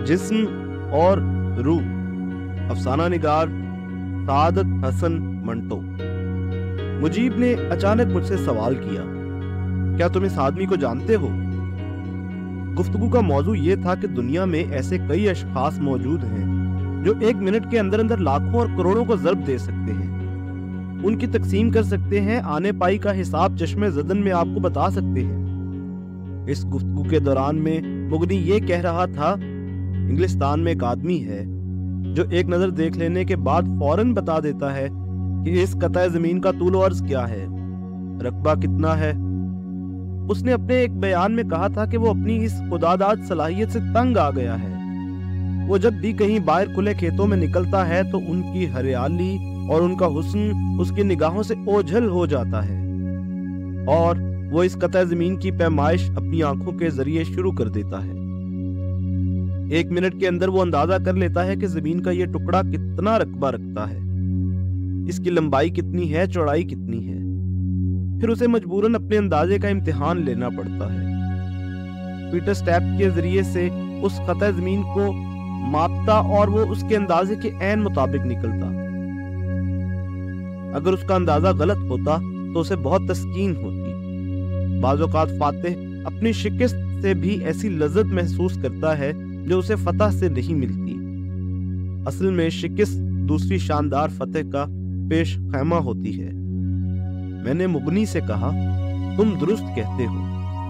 جسم اور روح، افسانہ نگار سعادت حسن منٹو۔ مجیب نے اچانک مجھ سے سوال کیا، کیا تم اس آدمی کو جانتے ہو؟ گفتگو کا موضوع یہ تھا کہ دنیا میں ایسے کئی اشخاص موجود ہیں جو 1 منٹ کے اندر اندر لاکھوں اور کروڑوں کو ضرب دے سکتے ہیں، ان کی تقسیم کر سکتے ہیں، آنے پائی کا حساب چشمے زدن میں آپ کو بتا سکتے ہیں۔ اس گفتگو کے دوران میں مغنی یہ کہہ رہا تھا، انگلستان میں ایک آدمی ہے جو ایک نظر دیکھ لینے کے بعد فوراً بتا دیتا ہے کہ اس قطع زمین کا طول و عرض کیا ہے، رقبہ کتنا ہے۔ اس نے اپنے ایک بیان میں کہا تھا کہ وہ اپنی اس خداداد صلاحیت سے تنگ آ گیا ہے۔ وہ جب بھی کہیں باہر کھلے کھیتوں میں نکلتا ہے تو ان کی ہریالی اور ان کا حسن اس کی نگاہوں سے اوجھل ہو جاتا ہے، اور وہ اس قطع زمین کی پیمائش اپنی آنکھوں کے ذریعے شروع کر دیتا ہے۔ 1 منٹ کے اندر وہ اندازہ کر لیتا ہے کہ زمین کا یہ ٹکڑا کتنا رقبہ رکھتا ہے، اس کی لمبائی کتنی ہے، چوڑائی کتنی ہے۔ پھر اسے مجبوراً اپنے اندازے کا امتحان لینا پڑتا ہے۔ پیٹر سٹیپ کے ذریعے سے اس قطع زمین کو ماپتا اور وہ اس کے اندازے کے عین مطابق نکلتا۔ اگر اس کا اندازہ غلط ہوتا تو اسے بہت تسکین ہوتی۔ بعض اوقات فاتح اپنی شکست سے بھی ایسی لذت محسوس کرتا ہے جو اسے فتح سے نہیں ملتی۔ اصل میں شکست دوسری شاندار فتح کا پیش خیمہ ہوتی ہے۔ میں نے مغنی سے کہا، تم درست کہتے ہو،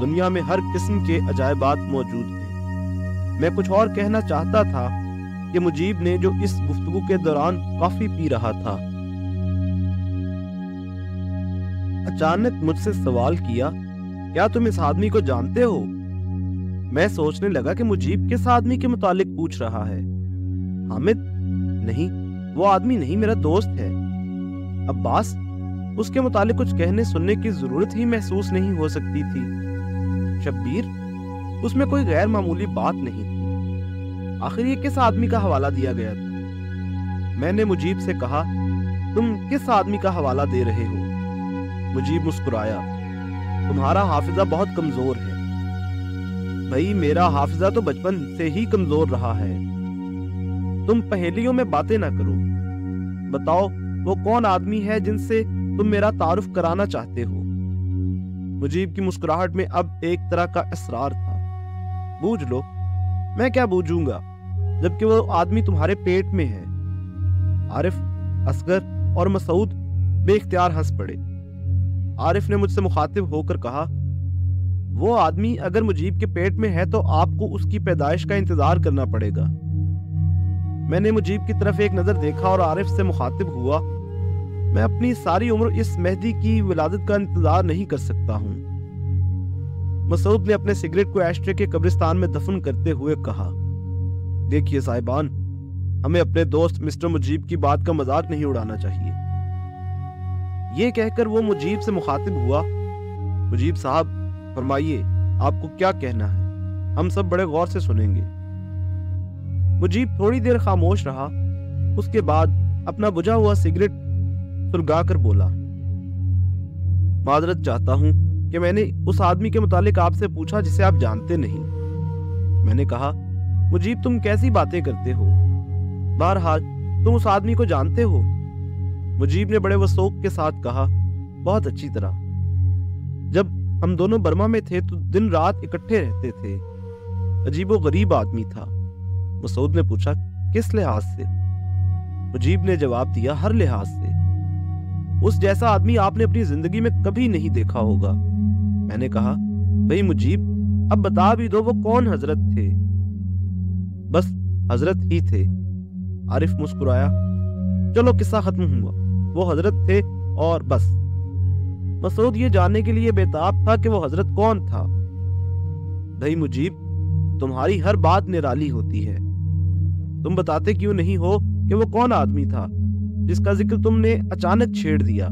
دنیا میں ہر قسم کے عجائبات موجود ہیں۔ میں کچھ اور کہنا چاہتا تھا کہ مجیب نے، جو اس گفتگو کے دوران کافی پی رہا تھا، اچانک مجھ سے سوال کیا، کیا تم اس آدمی کو جانتے ہو؟ میں سوچنے لگا کہ مجیب کس آدمی کے متعلق پوچھ رہا ہے۔ حامد؟ نہیں، وہ آدمی نہیں، میرا دوست ہے۔ عباس؟ اس کے متعلق کچھ کہنے سننے کی ضرورت ہی محسوس نہیں ہو سکتی تھی۔ شبیر؟ اس میں کوئی غیر معمولی بات نہیں تھی۔ آخر یہ کس آدمی کا حوالہ دیا گیا تھا؟ میں نے مجیب سے کہا، تم کس آدمی کا حوالہ دے رہے ہو؟ مجیب مسکرایا، تمہارا حافظہ بہت کمزور ہے۔ بھائی، میرا حافظہ تو بچپن سے ہی کمزور رہا ہے۔ تم پہیلیوں میں باتیں نہ کرو، بتاؤ وہ کون آدمی ہے جن سے تم میرا تعارف کرانا چاہتے ہو؟ مجیب کی مسکراہٹ میں اب ایک طرح کا اسرار تھا۔ بوجھ لو۔ میں کیا بوجھوں گا جبکہ وہ آدمی تمہارے پیٹ میں ہے؟ عارف، اصغر اور مسعود بے اختیار ہنس پڑے۔ عارف نے مجھ سے مخاطب ہو کر کہا، وہ آدمی اگر مجیب کے پیٹ میں ہے تو آپ کو اس کی پیدائش کا انتظار کرنا پڑے گا۔ میں نے مجیب کی طرف ایک نظر دیکھا اور عارف سے مخاطب ہوا، میں اپنی ساری عمر اس مہدی کی ولادت کا انتظار نہیں کر سکتا ہوں۔ مسعود نے اپنے سگریٹ کو ایشٹرے کے قبرستان میں دفن کرتے ہوئے کہا، دیکھیے صاحبان، ہمیں اپنے دوست مسٹر مجیب کی بات کا مذاق نہیں اڑانا چاہیے۔ یہ کہہ کر وہ مجیب سے مخاطب ہوا، مجیب صاحب فرمائیے، آپ کو کیا کہنا ہے؟ ہم سب بڑے غور سے سنیں گے۔ مجیب تھوڑی دیر خاموش رہا، اس کے بعد اپنا بجھا ہوا سگریٹ سلگا کر بولا، معذرت چاہتا ہوں کہ میں نے اس آدمی کے متعلق آپ سے پوچھا جسے آپ جانتے نہیں۔ میں نے کہا، مجیب تم کیسی باتیں کرتے ہو؟ بہرحال تم اس آدمی کو جانتے ہو؟ مجیب نے بڑے وثوق کے ساتھ کہا، بہت اچھی طرح۔ جب ہم دونوں برما میں تھے تو دن رات اکٹھے رہتے تھے۔ عجیب و غریب آدمی تھا۔ مسعود نے پوچھا، کس لحاظ سے؟ مجیب نے جواب دیا، ہر لحاظ سے۔ اس جیسا آدمی آپ نے اپنی زندگی میں کبھی نہیں دیکھا ہوگا۔ میں نے کہا، بھئی مجیب، اب بتا بھی دو وہ کون حضرت تھے؟ بس حضرت ہی تھے۔ عارف مسکرایا، چلو قصہ ختم ہوا، وہ حضرت تھے اور بس۔ مسعود یہ جاننے کے لیے بےتاب تھا کہ وہ حضرت کون تھا۔ بھئی مجیب، تمہاری ہر بات نرالی ہوتی ہے، تم بتاتے کیوں نہیں ہو کہ وہ کون آدمی تھا جس کا ذکر تم نے اچانک چھیڑ دیا؟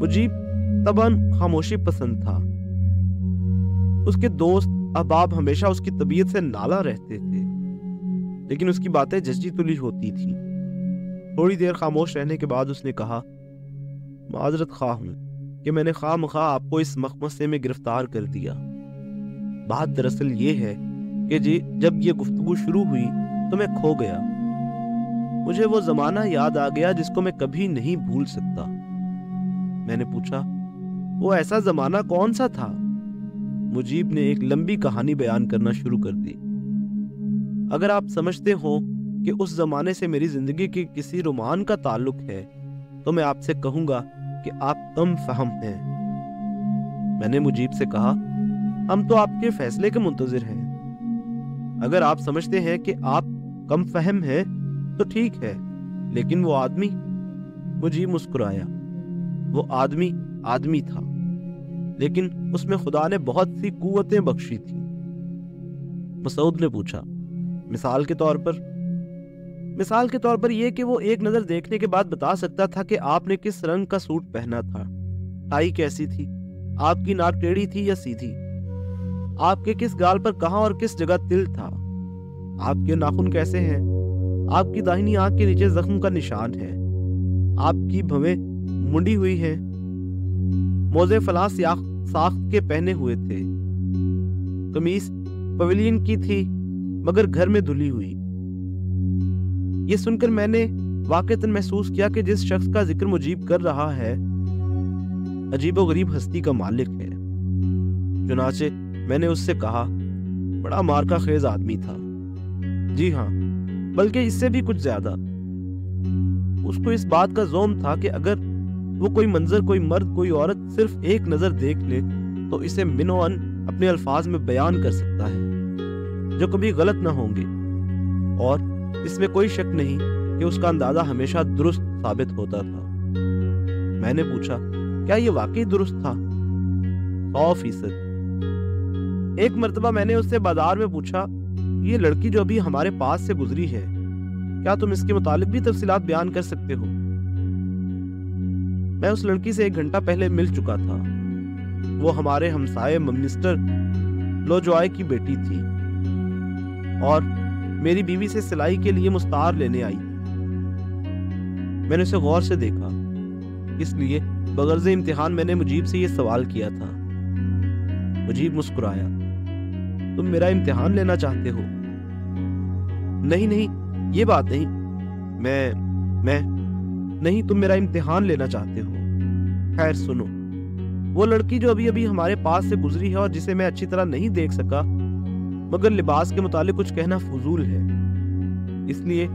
مجیب طبعاً خاموشی پسند تھا۔ اس کے دوست احباب ہمیشہ اس کی طبیعت سے نالا رہتے تھے، لیکن اس کی باتیں جچی تلی ہوتی تھیں۔ تھوڑی دیر خاموش رہنے کے بعد اس نے کہا، معذرت خواہ ہوں کہ میں نے خواہ مخواہ آپ کو اس مخمصے میں گرفتار کر دیا۔ بات دراصل یہ ہے کہ جب یہ گفتگو شروع ہوئی تو میں کھو گیا۔ مجھے وہ زمانہ یاد آ گیا جس کو میں کبھی نہیں بھول سکتا۔ میں نے پوچھا، وہ ایسا زمانہ کون سا تھا؟ مجیب نے ایک لمبی کہانی بیان کرنا شروع کر دی۔ اگر آپ سمجھتے ہو کہ اس زمانے سے میری زندگی کی کسی رومان کا تعلق ہے تو میں آپ سے کہوں گا کہ آپ کم فہم ہیں۔ میں نے مجیب سے کہا، ہم تو آپ کے فیصلے کے منتظر ہیں۔ اگر آپ سمجھتے ہیں کہ آپ کم فہم ہیں تو ٹھیک ہے، لیکن وہ آدمی؟ مجیب مسکرایا۔ وہ آدمی تھا، لیکن اس میں خدا نے بہت سی قوتیں بخشی تھیں۔ مسعود نے پوچھا، مثال کے طور پر یہ کہ وہ ایک نظر دیکھنے کے بعد بتا سکتا تھا کہ آپ نے کس رنگ کا سوٹ پہنا تھا، ٹائی کیسی تھی، آپ کی ناک ٹیڑھی تھی یا سیدھی، آپ کے کس گال پر کہاں اور کس جگہ تل تھا، آپ کے ناخن کیسے ہیں، آپ کی داہنی آنکھ کے نیچے زخم کا نشان ہے، آپ کی بھویں منڈی ہوئی ہیں، موزے فلاں ساخت کے پہنے ہوئے تھے، قمیص پویلین کی تھی مگر گھر میں دھلی ہوئی۔ یہ سن کر میں نے واقعتاً محسوس کیا کہ جس شخص کا ذکر مجیب کر رہا ہے عجیب و غریب ہستی کا مالک ہے۔ چنانچہ میں نے اس سے کہا، بڑا مارکا خیز آدمی تھا۔ جی ہاں، بلکہ اس سے بھی کچھ زیادہ۔ اس کو اس بات کا زوم تھا کہ اگر وہ کوئی منظر، کوئی مرد، کوئی عورت صرف ایک نظر دیکھ لے تو اسے من و عن اپنے الفاظ میں بیان کر سکتا ہے جو کبھی غلط نہ ہوں گے، اور اس میں کوئی شک نہیں کہ اس کا اندازہ ہمیشہ درست ثابت ہوتا تھا۔ میں نے پوچھا، کیا یہ واقعی درست تھا؟ 100%۔ ایک مرتبہ میں نے اس سے بازار میں پوچھا، یہ لڑکی جو ابھی ہمارے پاس سے گزری ہے، کیا تم اس کے متعلق بھی تفصیلات بیان کر سکتے ہو؟ میں اس لڑکی سے 1 گھنٹہ پہلے مل چکا تھا۔ وہ ہمارے ہمسائے مسٹر لوجوائے کی بیٹی تھی اور میری بیوی سے سلائی کے لیے مستعار لینے آئی۔ میں نے اسے غور سے دیکھا، اس لیے بغرض امتحان میں نے مجیب سے یہ سوال کیا تھا۔ مجیب مسکرایا، تم میرا امتحان لینا چاہتے ہو؟ نہیں، یہ بات نہیں۔ میں نہیں، تم میرا امتحان لینا چاہتے ہو۔ خیر سنو، وہ لڑکی جو ابھی ہمارے پاس سے گزری ہے اور جسے میں اچھی طرح نہیں دیکھ سکا، مگر لباس کے متعلق کچھ کہنا فضول ہے، اس لیے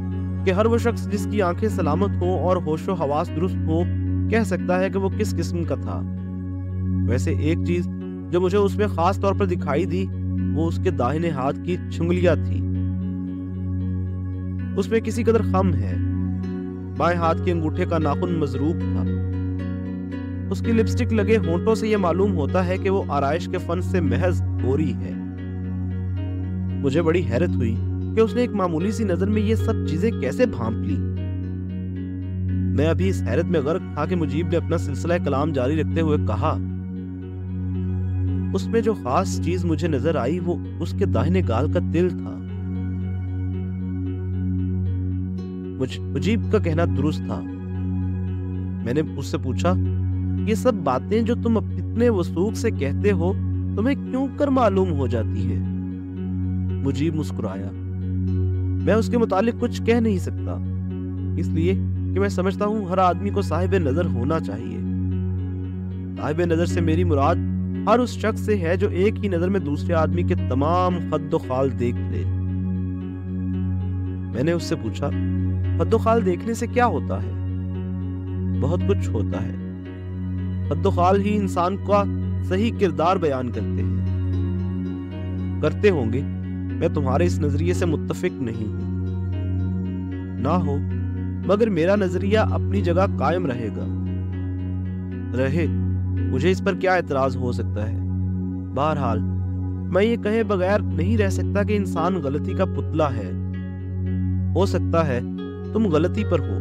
کہ ہر وہ شخص جس کی آنکھیں سلامت ہوں اور ہوش و حواس درست ہوں کہہ سکتا ہے کہ وہ کس قسم کا تھا۔ ویسے ایک چیز جو مجھے اس میں خاص طور پر دکھائی دی وہ اس کے داہنے ہاتھ کی چھنگلیاں تھی۔ اس میں کسی قدر خم ہے۔ بائیں ہاتھ کے انگوٹھے کا ناخن مضروب تھا۔ اس کی لپسٹک لگے ہونٹوں سے یہ معلوم ہوتا ہے کہ وہ آرائش کے فن سے محض گوری ہے۔ مجھے بڑی حیرت ہوئی کہ اس نے ایک معمولی سی نظر میں یہ سب چیزیں کیسے بھانپ لی۔ میں ابھی اس حیرت میں غرق تھا کہ مجیب نے اپنا سلسلہ کلام جاری رکھتے ہوئے کہا، اس میں جو خاص چیز مجھے نظر آئی وہ اس کے داہنے گال کا تل تھا۔ مجیب کا کہنا درست تھا۔ میں نے اس سے پوچھا، یہ سب باتیں جو تم اتنے وثوق سے کہتے ہو تمہیں کیوں کر معلوم ہو جاتی ہیں؟ مجیب مسکرایا، میں اس کے متعلق کچھ کہہ نہیں سکتا، اس لیے کہ میں سمجھتا ہوں ہر آدمی کو صاحب نظر ہونا چاہیے۔ صاحب نظر سے میری مراد ہر اس شخص سے ہے جو ایک ہی نظر میں دوسرے آدمی کے تمام خد و خال دیکھ لے۔ میں نے اس سے پوچھا، خد و خال دیکھنے سے کیا ہوتا ہے؟ بہت کچھ ہوتا ہے۔ خد و خال ہی انسان کا صحیح کردار بیان کرتے ہوں گے۔ میں تمہارے اس نظریے سے متفق نہیں ہوں۔ نہ ہو، مگر میرا نظریہ اپنی جگہ قائم رہے گا۔ مجھے اس پر کیا اعتراض ہو سکتا ہے؟ بہرحال میں یہ کہے بغیر نہیں رہ سکتا کہ انسان غلطی کا پتلا ہے۔ ہو سکتا ہے تم غلطی پر ہو۔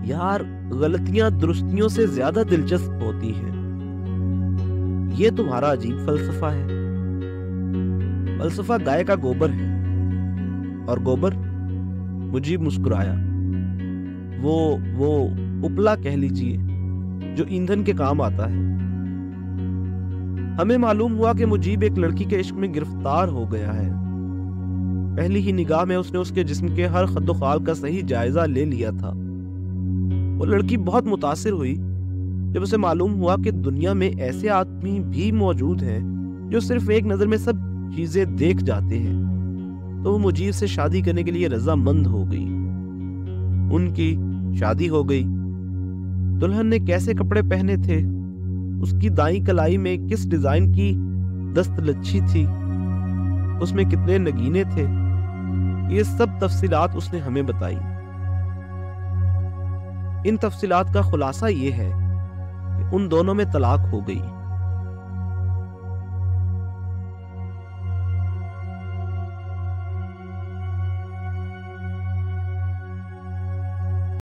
یار، غلطیاں درستیوں سے زیادہ دلچسپ ہوتی ہیں۔ یہ تمہارا عجیب فلسفہ ہے۔ فلسفہ گائے کا گوبر ہے۔ اور گوبر؟ مجیب مسکرایا، وہ اپلا کہہ لیجئے جو ایندھن کے کام آتا ہے۔ ہمیں معلوم ہوا کہ مجیب ایک لڑکی کے عشق میں گرفتار ہو گیا ہے۔ پہلی ہی نگاہ میں اس نے اس کے جسم کے ہر خد و خال کا صحیح جائزہ لے لیا تھا۔ وہ لڑکی بہت متاثر ہوئی جب اسے معلوم ہوا کہ دنیا میں ایسے آدمی بھی موجود ہیں جو صرف ایک نظر میں سب چیزیں دیکھ جاتے ہیں، تو وہ مجیب سے شادی کرنے کے لیے رضامند ہو گئی۔ ان کی شادی ہو گئی۔ دلہن نے کیسے کپڑے پہنے تھے، اس کی دائیں کلائی میں کس ڈیزائن کی دست لچھی تھی، اس میں کتنے نگینے تھے، یہ سب تفصیلات اس نے ہمیں بتائی۔ ان تفصیلات کا خلاصہ یہ ہے کہ ان دونوں میں طلاق ہو گئی۔